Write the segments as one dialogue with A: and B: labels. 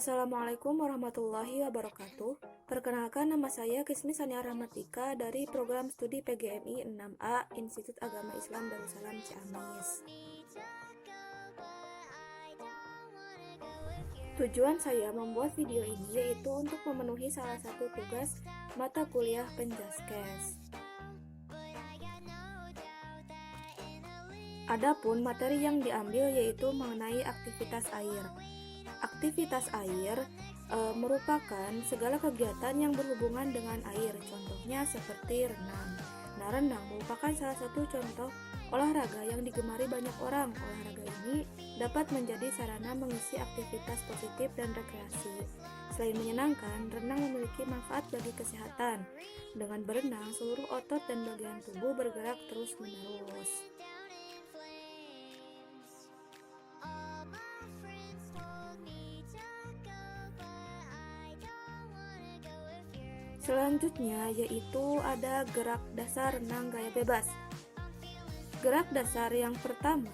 A: Assalamualaikum warahmatullahi wabarakatuh. Perkenalkan, nama saya Kismi Sania Rahmatika dari program studi PGMI 6A Institut Agama Islam Darussalam Ciamis. Tujuan saya membuat video ini yaitu untuk memenuhi salah satu tugas mata kuliah Penjaskes. Adapun materi yang diambil yaitu mengenai aktivitas air. Aktivitas air merupakan segala kegiatan yang berhubungan dengan air, contohnya seperti renang. Nah, renang merupakan salah satu contoh olahraga yang digemari banyak orang. Olahraga ini dapat menjadi sarana mengisi aktivitas positif dan rekreasi. Selain menyenangkan, renang memiliki manfaat bagi kesehatan. Dengan berenang, seluruh otot dan bagian tubuh bergerak terus-menerus. Selanjutnya yaitu ada gerak dasar renang gaya bebas. Gerak dasar yang pertama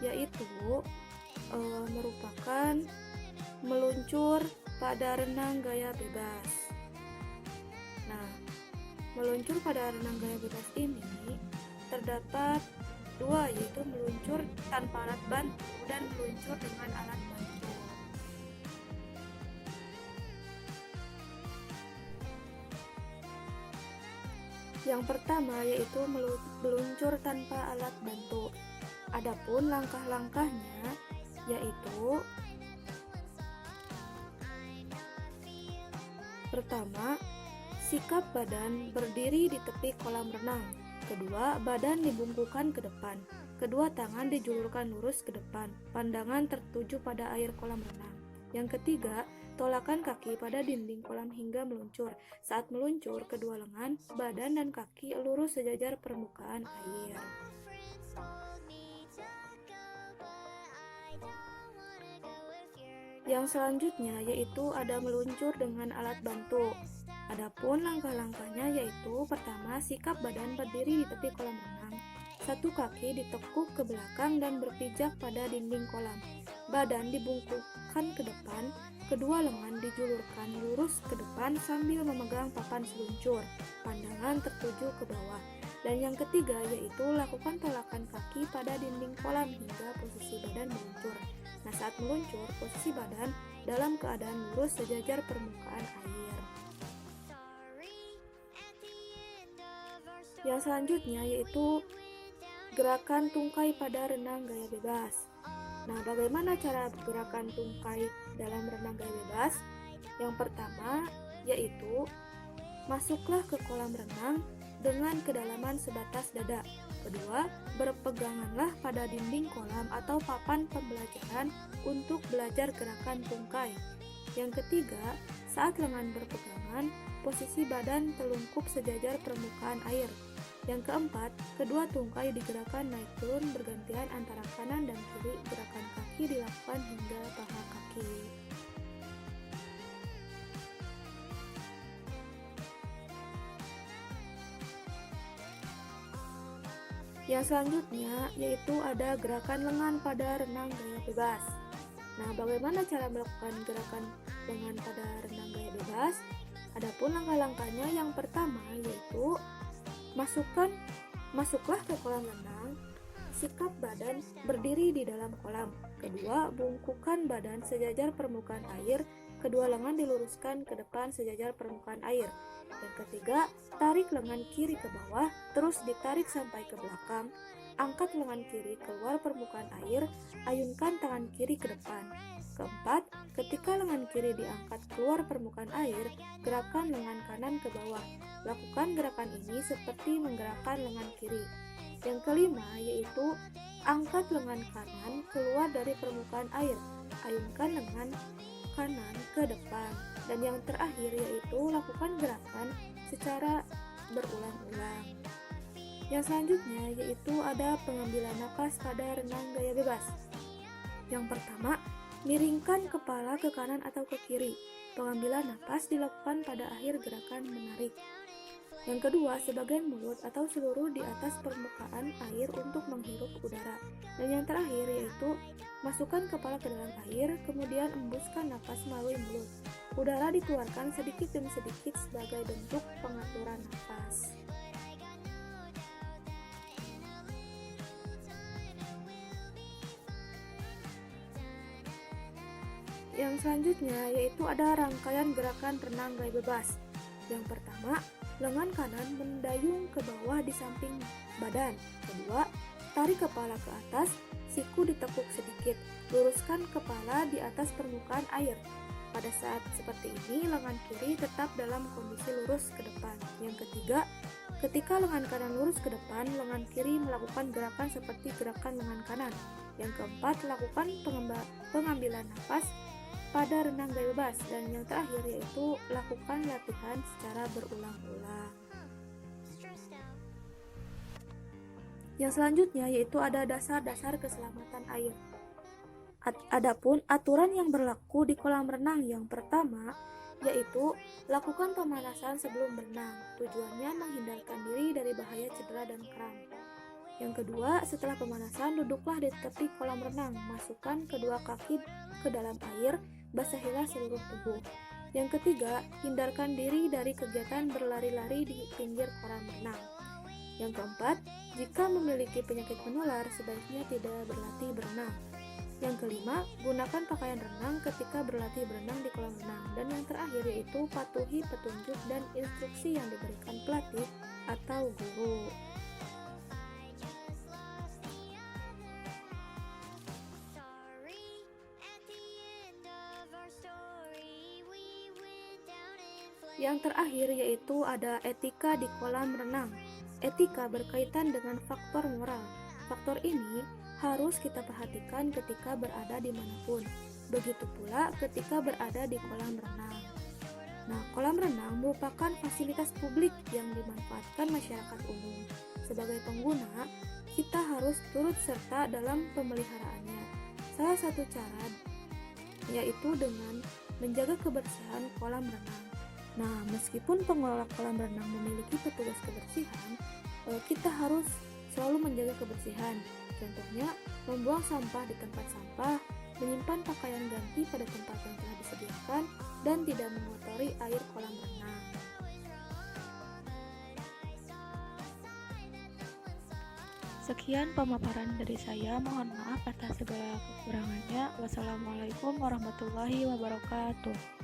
A: yaitu merupakan meluncur pada renang gaya bebas. Nah, meluncur pada renang gaya bebas ini terdapat dua, yaitu meluncur tanpa alat bantu dan meluncur dengan alat bantu. Yang pertama yaitu meluncur tanpa alat bantu. Adapun langkah-langkahnya yaitu pertama, sikap badan berdiri di tepi kolam renang. Kedua, badan dibungkukkan ke depan. Kedua, tangan dijulurkan lurus ke depan. Pandangan tertuju pada air kolam renang. Yang ketiga, tolakan kaki pada dinding kolam hingga meluncur. Saat meluncur, kedua lengan, badan, dan kaki lurus sejajar permukaan air. Yang selanjutnya yaitu ada meluncur dengan alat bantu. Adapun langkah-langkahnya yaitu pertama, sikap badan berdiri di tepi kolam renang. Satu kaki ditekuk ke belakang dan berpijak pada dinding kolam. Badan dibungkukkan ke depan, kedua lengan dijulurkan lurus ke depan sambil memegang papan seluncur. Pandangan tertuju ke bawah. Dan yang ketiga yaitu lakukan tolakan kaki pada dinding kolam hingga posisi badan meluncur. Nah, saat meluncur, posisi badan dalam keadaan lurus sejajar permukaan air. Yang selanjutnya yaitu gerakan tungkai pada renang gaya bebas. Nah, bagaimana cara gerakan tungkai dalam renang gaya bebas? Yang pertama yaitu masuklah ke kolam renang dengan kedalaman sebatas dada. Kedua, berpeganganlah pada dinding kolam atau papan pembelajaran untuk belajar gerakan tungkai. Yang ketiga, saat lengan berpegangan, posisi badan telungkup sejajar permukaan air. Yang keempat, kedua tungkai digerakkan naik turun bergantian antara kanan dan kiri. Gerakan kaki dilakukan hingga paha kaki. Yang selanjutnya yaitu ada gerakan lengan pada renang gaya bebas. Nah, bagaimana cara melakukan gerakan lengan pada renang gaya bebas? Adapun langkah-langkahnya, yang pertama yaitu masuklah ke kolam renang, sikap badan berdiri di dalam kolam. Kedua, bungkukkan badan sejajar permukaan air, kedua lengan diluruskan ke depan sejajar permukaan air. Yang ketiga, tarik lengan kiri ke bawah, terus ditarik sampai ke belakang. Angkat lengan kiri keluar permukaan air, ayunkan tangan kiri ke depan. Keempat, ketika lengan kiri diangkat keluar permukaan air, gerakkan lengan kanan ke bawah. Lakukan gerakan ini seperti menggerakkan lengan kiri. Yang kelima yaitu angkat lengan kanan keluar dari permukaan air, ayunkan lengan kanan ke depan. Dan yang terakhir yaitu lakukan gerakan secara berulang-ulang. Yang selanjutnya yaitu ada pengambilan napas pada renang gaya bebas. Yang pertama, miringkan kepala ke kanan atau ke kiri. Pengambilan napas dilakukan pada akhir gerakan menarik. Yang kedua, sebagian mulut atau seluruh di atas permukaan air untuk menghirup udara. Dan yang terakhir yaitu Masukkan kepala ke dalam air, kemudian embuskan napas melalui mulut. Udara dikeluarkan sedikit demi sedikit sebagai bentuk pengaturan napas. Yang selanjutnya yaitu ada rangkaian gerakan renang gaya bebas. Yang pertama, lengan kanan mendayung ke bawah di samping badan. Kedua, tarik kepala ke atas, siku ditekuk sedikit, luruskan kepala di atas permukaan air. Pada saat seperti ini, lengan kiri tetap dalam kondisi lurus ke depan. Yang ketiga, ketika lengan kanan lurus ke depan, lengan kiri melakukan gerakan seperti gerakan lengan kanan. Yang keempat, lakukan pengambilan napas pada renang gaya bebas. Dan yang terakhir yaitu lakukan latihan secara berulang-ulang. Yang selanjutnya yaitu ada dasar-dasar keselamatan air. Adapun aturan yang berlaku di kolam renang yang pertama yaitu lakukan pemanasan sebelum berenang. Tujuannya menghindarkan diri dari bahaya cedera dan kram. Yang kedua, setelah pemanasan duduklah di tepi kolam renang, masukkan kedua kaki ke dalam air, basahilah seluruh tubuh. Yang ketiga, hindarkan diri dari kegiatan berlari-lari di pinggir kolam renang. Yang keempat, jika memiliki penyakit menular, sebaiknya tidak berlatih berenang. Yang kelima, gunakan pakaian renang ketika berlatih berenang di kolam renang. Dan yang terakhir yaitu patuhi petunjuk dan instruksi yang diberikan pelatih atau guru. Yang terakhir yaitu ada etika di kolam renang. Etika berkaitan dengan faktor moral. Faktor ini harus kita perhatikan ketika berada dimanapun. Begitu pula ketika berada di kolam renang. Nah, kolam renang merupakan fasilitas publik yang dimanfaatkan masyarakat umum. Sebagai pengguna, kita harus turut serta dalam pemeliharaannya. Salah satu cara yaitu dengan menjaga kebersihan kolam renang. Nah, meskipun pengelola kolam renang memiliki petugas kebersihan, kita harus selalu menjaga kebersihan. Contohnya, membuang sampah di tempat sampah, menyimpan pakaian ganti pada tempat yang telah disediakan, dan tidak mengotori air kolam renang.
B: Sekian pemaparan dari saya, mohon maaf atas segala kekurangannya. Wassalamualaikum warahmatullahi wabarakatuh.